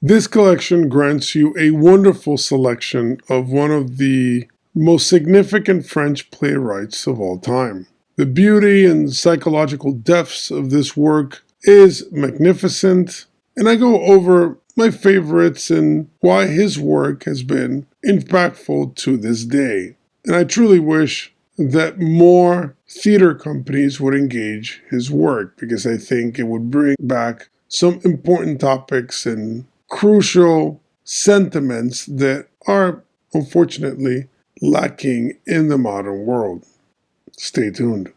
This collection grants you a wonderful selection of one of the most significant French playwrights of all time. The beauty and psychological depths of this work is magnificent, and I go over my favorites and why his work has been impactful to this day. And I truly wish that more theater companies would engage his work, because I think it would bring back some important topics and crucial sentiments that are unfortunately lacking in the modern world. Stay tuned.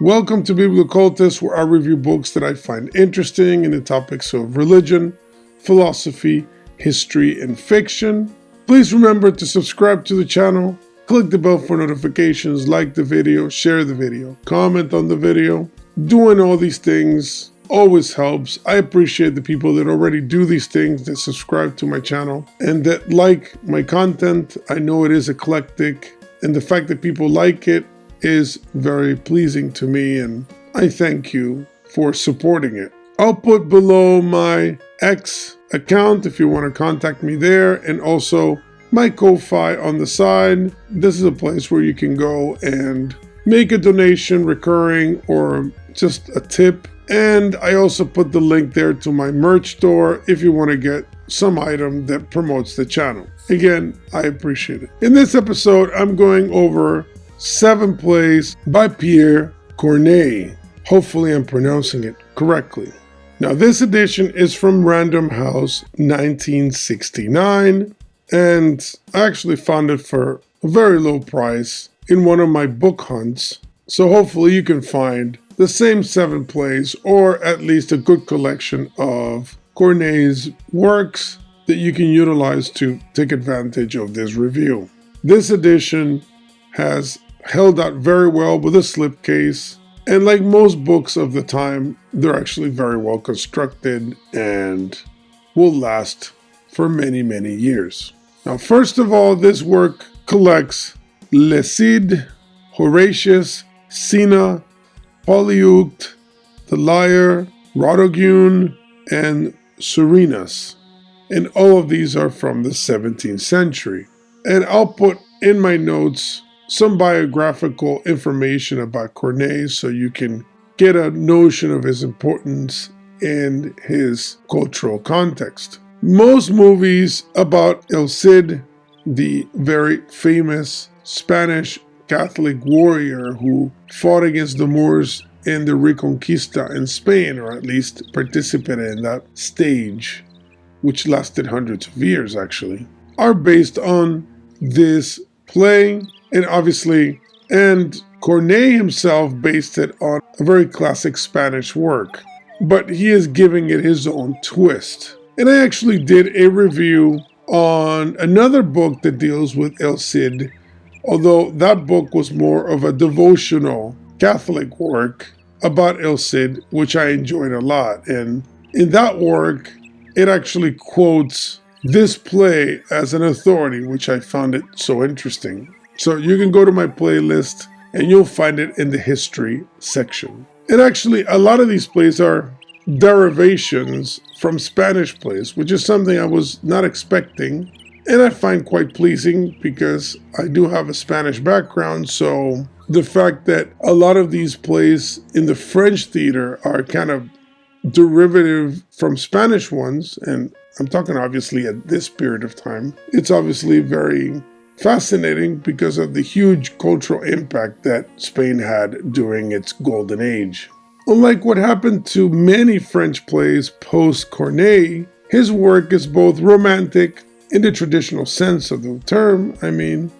Welcome to biblioCultist, where I review books that I find interesting in the topics of religion, philosophy, history, and fiction. Please remember to subscribe to the channel, click the bell for notifications, like the video, share the video, comment on the video. Doing all these things always helps. I appreciate the people that already do these things, that subscribe to my channel, and that like my content. I know it is eclectic, and the fact that people like it is very pleasing to me, and I thank you for supporting it. I'll put below my X account if you want to contact me there, and also my Ko-Fi on the side. This is a place where you can go and make a donation, recurring or just a tip. And I also put the link there to my merch store if you want to get some item that promotes the channel. Again, I appreciate it. In this episode, I'm going over 7 plays by Pierre Corneille. Hopefully I'm pronouncing it correctly. Now, this edition is from Random House 1969, and I actually found it for a very low price in one of my book hunts. So hopefully you can find the same 7 plays, or at least a good collection of Corneille's works that you can utilize to take advantage of this review. This edition has held out very well with a slipcase, and like most books of the time, they're actually very well constructed and will last for many, many years. Now, first of all, this work collects Le Cid, Horace, Cinna, Polyeucte, The Lyre, Rodogune, and Serenus. And all of these are from the 17th century. And I'll put in my notes some biographical information about Corneille so you can get a notion of his importance in his cultural context. Most movies about El Cid, the very famous Spanish Catholic warrior who fought against the Moors in the Reconquista in Spain, or at least participated in that stage, which lasted hundreds of years actually, are based on this play. And Corneille himself based it on a very classic Spanish work, but he is giving it his own twist. And I actually did a review on another book that deals with El Cid, although that book was more of a devotional Catholic work about El Cid, which I enjoyed a lot. And in that work, it actually quotes this play as an authority, which I found it so interesting. So you can go to my playlist and you'll find it in the history section. And actually, a lot of these plays are derivations from Spanish plays, which is something I was not expecting. And I find quite pleasing because I do have a Spanish background. So the fact that a lot of these plays in the French theater are kind of derivative from Spanish ones, and I'm talking obviously at this period of time, it's obviously very fascinating because of the huge cultural impact that Spain had during its golden age. Unlike what happened to many French plays post-Corneille, his work is both romantic in the traditional sense of the term, and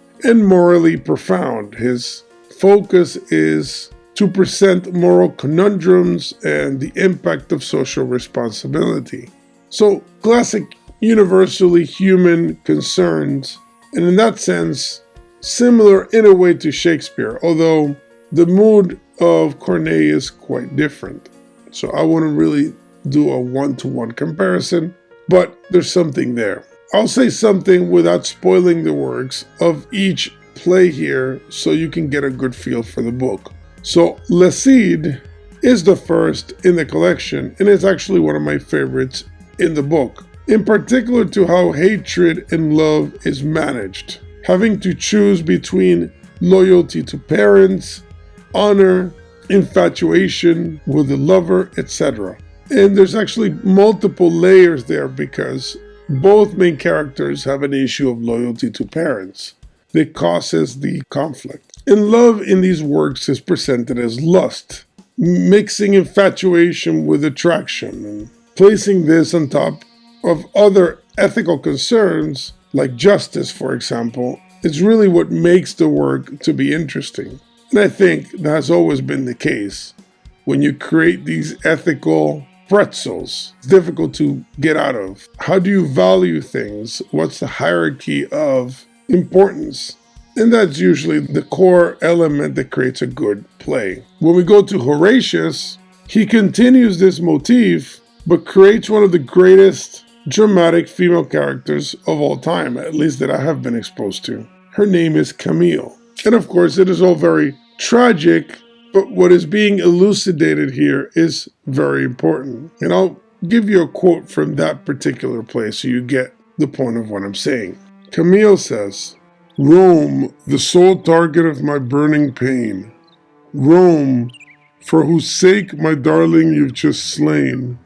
morally profound. His focus is to present moral conundrums and the impact of social responsibility. So, classic, universally human concerns, and in that sense, similar in a way to Shakespeare, although the mood of Corneille is quite different. So I wouldn't really do a one-to-one comparison, but there's something there. I'll say something without spoiling the works of each play here so you can get a good feel for the book. So Le Cid is the first in the collection, and it's actually one of my favorites in the book, in particular to how hatred and love is managed, having to choose between loyalty to parents, honor, infatuation with the lover, etc. And there's actually multiple layers there because both main characters have an issue of loyalty to parents that causes the conflict. And love in these works is presented as lust, mixing infatuation with attraction, and placing this on top of other ethical concerns, like justice, for example, is really what makes the work to be interesting. And I think that has always been the case. When you create these ethical pretzels, it's difficult to get out of. How do you value things? What's the hierarchy of importance? And that's usually the core element that creates a good play. When we go to Horace, he continues this motif, but creates one of the greatest dramatic female characters of all time, at least that I have been exposed to. Her name is Camille. And of course, it is all very tragic, but what is being elucidated here is very important. And I'll give you a quote from that particular play so you get the point of what I'm saying. Camille says, "Rome, the sole target of my burning pain. Rome, for whose sake my darling you've just slain.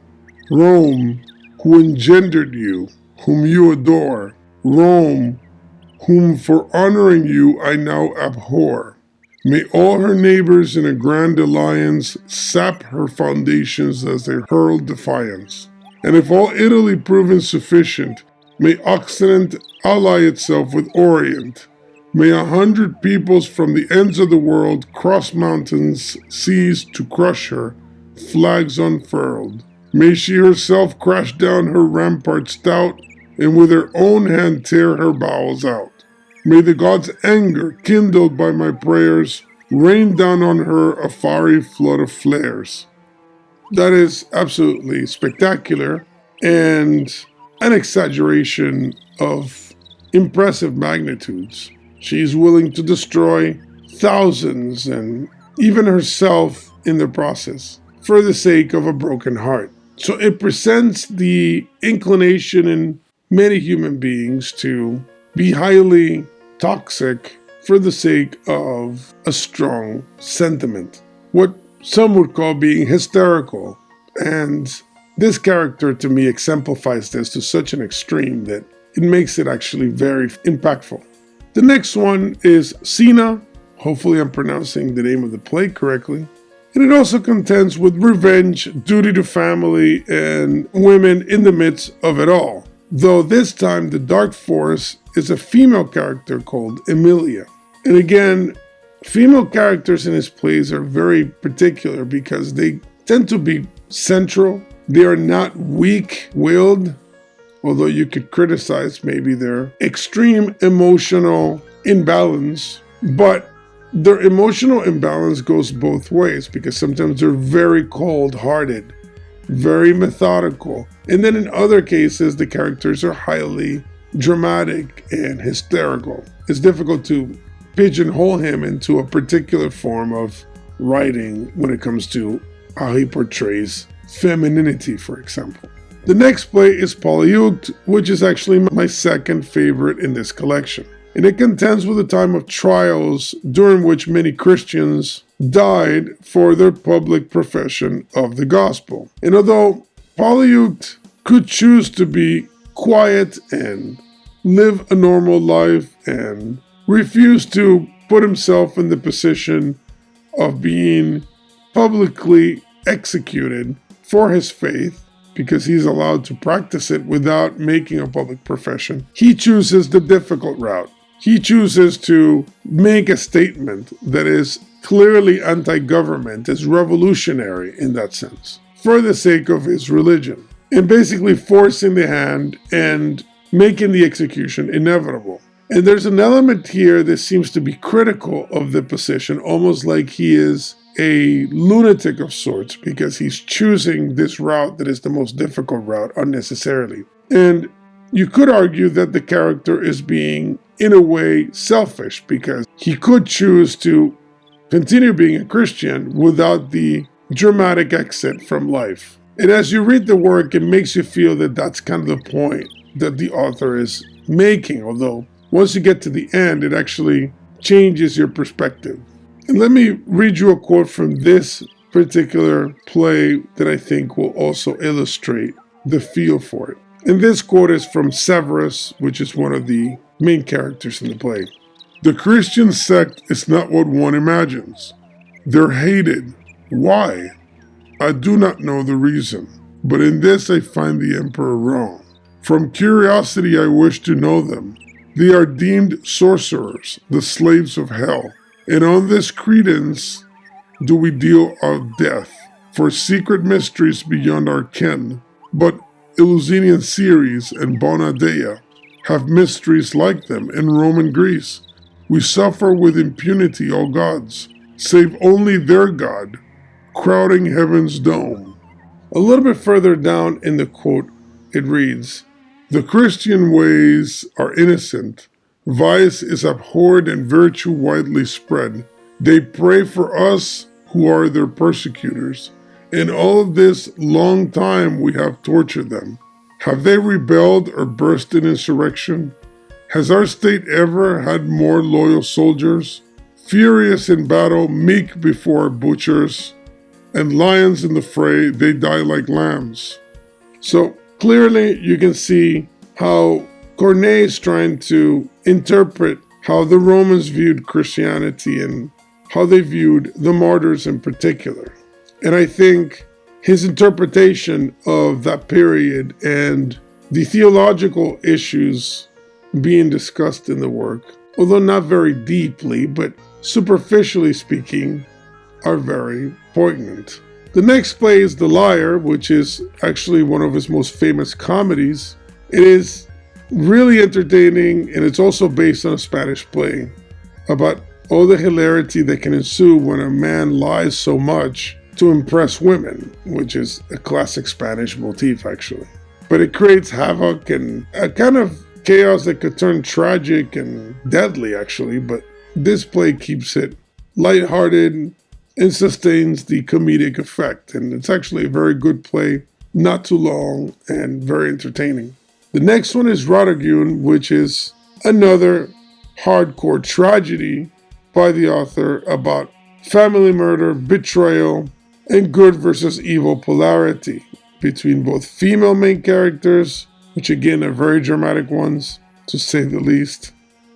Rome, who engendered you, whom you adore. Rome, whom for honoring you I now abhor. May all her neighbors in a grand alliance sap her foundations as they hurl defiance. And if all Italy prove insufficient, may Occident ally itself with Orient. May 100 peoples from the ends of the world cross mountains, seas to crush her, flags unfurled. May she herself crash down her rampart stout, and with her own hand tear her bowels out. May the gods' anger, kindled by my prayers, rain down on her a fiery flood of flares." That is absolutely spectacular and an exaggeration of impressive magnitudes. She's willing to destroy thousands and even herself in the process for the sake of a broken heart. So it presents the inclination in many human beings to be highly toxic for the sake of a strong sentiment. What some would call being hysterical. And this character to me exemplifies this to such an extreme that it makes it actually very impactful. The next one is Cinna. Hopefully I'm pronouncing the name of the play correctly. And it also contends with revenge, duty to family, and women in the midst of it all. Though this time the dark force is a female character called Emilia. And again, female characters in his plays are very particular because they tend to be central. They are not weak-willed, although you could criticize maybe their extreme emotional imbalance. But their emotional imbalance goes both ways because sometimes they're very cold-hearted, very methodical. And then in other cases, the characters are highly dramatic and hysterical. It's difficult to pigeonhole him into a particular form of writing when it comes to how he portrays femininity, for example. The next play is Polyeucte, which is actually my second favorite in this collection. And it contends with a time of trials during which many Christians died for their public profession of the gospel. And although Polyeucte could choose to be quiet and live a normal life and refuse to put himself in the position of being publicly executed for his faith, because he's allowed to practice it without making a public profession, he chooses the difficult route. He chooses to make a statement that is clearly anti-government, is revolutionary in that sense, for the sake of his religion, and basically forcing the hand and making the execution inevitable. And there's an element here that seems to be critical of the position, almost like he is a lunatic of sorts, because he's choosing this route that is the most difficult route unnecessarily. And you could argue that the character is being, in a way, selfish because he could choose to continue being a Christian without the dramatic exit from life. And as you read the work, it makes you feel that that's kind of the point that the author is making, although once you get to the end, it actually changes your perspective. And let me read you a quote from this particular play that I think will also illustrate the feel for it. And this quote is from Severus, which is one of the main characters in the play. "The Christian sect is not what one imagines. They're hated. Why? I do not know the reason, but in this I find the emperor wrong. From curiosity I wish to know them. They are deemed sorcerers, the slaves of hell, and on this credence do we deal out death, for secret mysteries beyond our ken. But Eleusinian Ceres and Bonadea have mysteries like them in Roman Greece. We suffer with impunity, all gods, save only their god, crowding heaven's dome." A little bit further down in the quote, it reads, "The Christian ways are innocent. Vice is abhorred and virtue widely spread. They pray for us who are their persecutors. In all this long time we have tortured them. Have they rebelled or burst in insurrection? Has our state ever had more loyal soldiers? Furious in battle, meek before butchers, and lions in the fray, they die like lambs." So clearly you can see how Corneille is trying to interpret how the Romans viewed Christianity and how they viewed the martyrs in particular. And I think his interpretation of that period and the theological issues being discussed in the work, although not very deeply, but superficially speaking, are very poignant. The next play is The Liar, which is actually one of his most famous comedies. It is really entertaining, and it's also based on a Spanish play about all the hilarity that can ensue when a man lies so much to impress women, which is a classic Spanish motif, actually. But it creates havoc and a kind of chaos that could turn tragic and deadly, actually. But this play keeps it lighthearted and sustains the comedic effect. And it's actually a very good play, not too long, and very entertaining. The next one is Rodagun, which is another hardcore tragedy by the author about family murder, betrayal, and good versus evil polarity between both female main characters, which again are very dramatic ones, to say the least.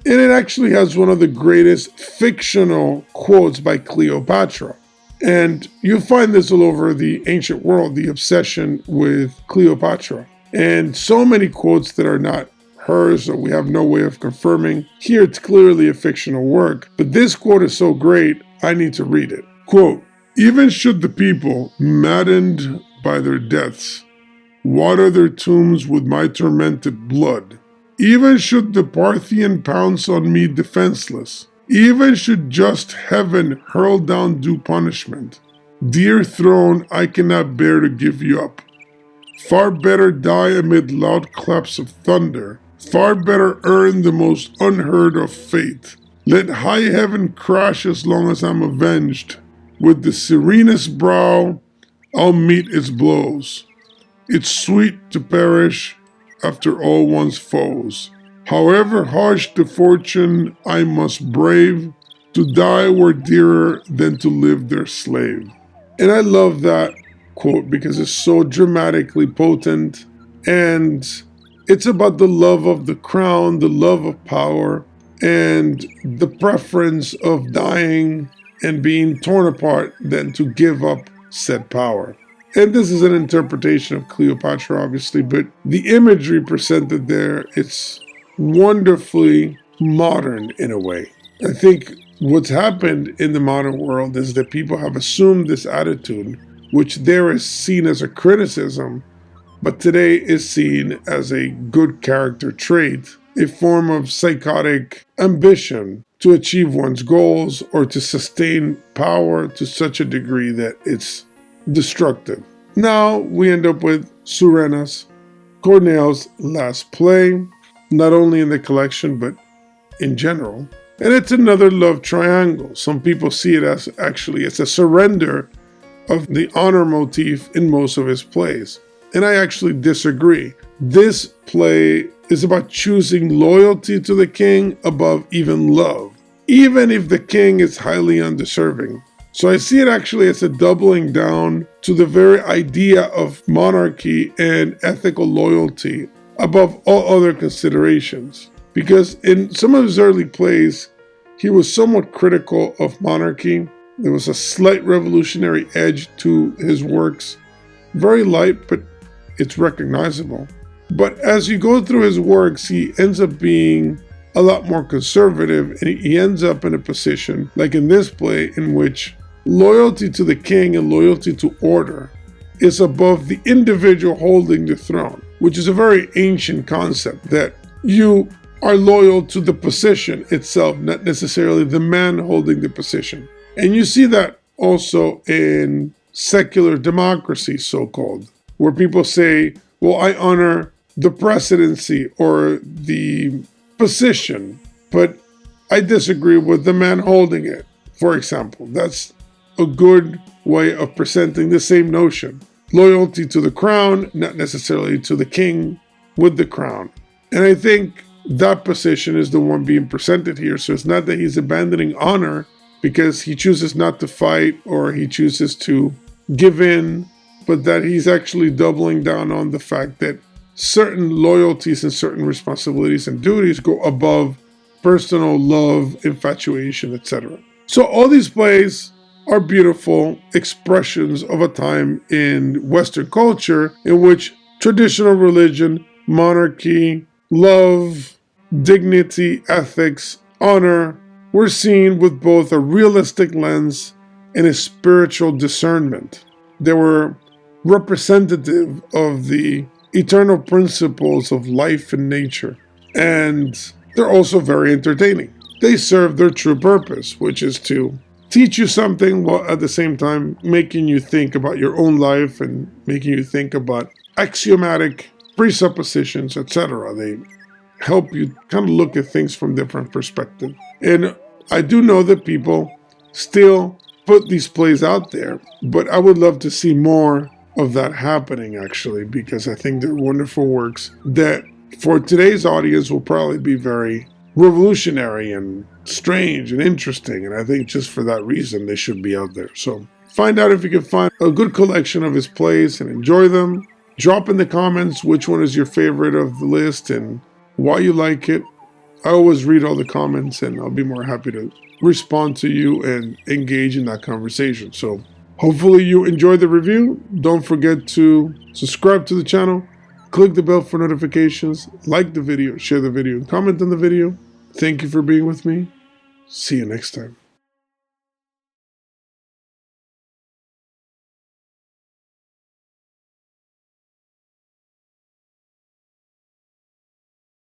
And it actually has one of the greatest fictional quotes by Cleopatra. And you find this all over the ancient world, the obsession with Cleopatra. And so many quotes that are not hers, or we have no way of confirming. Here it's clearly a fictional work, but this quote is so great, I need to read it. Quote, "Even should the people, maddened by their deaths, water their tombs with my tormented blood, even should the Parthian pounce on me defenseless, even should just heaven hurl down due punishment, dear throne, I cannot bear to give you up. Far better die amid loud claps of thunder, far better earn the most unheard of fate. Let high heaven crash as long as I'm avenged. With the serenest brow, I'll meet its blows. It's sweet to perish after all one's foes. However harsh the fortune I must brave, to die were dearer than to live their slave." And I love that quote because it's so dramatically potent, and it's about the love of the crown, the love of power, and the preference of dying and being torn apart than to give up said power. And this is an interpretation of Cleopatra, obviously, but the imagery presented there, it's wonderfully modern in a way. I think what's happened in the modern world is that people have assumed this attitude, which there is seen as a criticism, but today is seen as a good character trait, a form of psychotic ambition to achieve one's goals or to sustain power to such a degree that it's destructive. Now we end up with Surenas, Corneille's last play, not only in the collection, but in general. And it's another love triangle. Some people see it as actually it's a surrender of the honor motif in most of his plays. And I actually disagree. This play is about choosing loyalty to the king above even love, even if the king is highly undeserving. So I see it actually as a doubling down to the very idea of monarchy and ethical loyalty above all other considerations. Because in some of his early plays, he was somewhat critical of monarchy. There was a slight revolutionary edge to his works. Very light, but it's recognizable. But as you go through his works, he ends up being a lot more conservative, and he ends up in a position, like in this play, in which loyalty to the king and loyalty to order is above the individual holding the throne, which is a very ancient concept, that you are loyal to the position itself, not necessarily the man holding the position. And you see that also in secular democracy, so-called, where people say, well, I honor the presidency or the position, but I disagree with the man holding it, for example. That's a good way of presenting the same notion. Loyalty to the crown, not necessarily to the king with the crown. And I think that position is the one being presented here. So it's not that he's abandoning honor because he chooses not to fight or he chooses to give in, but that he's actually doubling down on the fact that certain loyalties and certain responsibilities and duties go above personal love, infatuation, etc. So all these plays are beautiful expressions of a time in Western culture in which traditional religion, monarchy, love, dignity, ethics, honor were seen with both a realistic lens and a spiritual discernment. They were representative of the eternal principles of life and nature, and they're also very entertaining. They serve their true purpose, which is to teach you something while at the same time making you think about your own life and making you think about axiomatic presuppositions, etc. They help you kind of look at things from different perspectives. And I do know that people still put these plays out there, but I would love to see more of that happening, actually, because I think they're wonderful works that for today's audience will probably be very revolutionary and strange and interesting. And I think just for that reason, they should be out there. So find out if you can find a good collection of his plays and enjoy them. Drop in the comments which one is your favorite of the list and why you like it. I always read all the comments and I'll be more happy to respond to you and engage in that conversation. So hopefully you enjoyed the review. Don't forget to subscribe to the channel, click the bell for notifications, like the video, share the video, and comment on the video. Thank you for being with me. See you next time.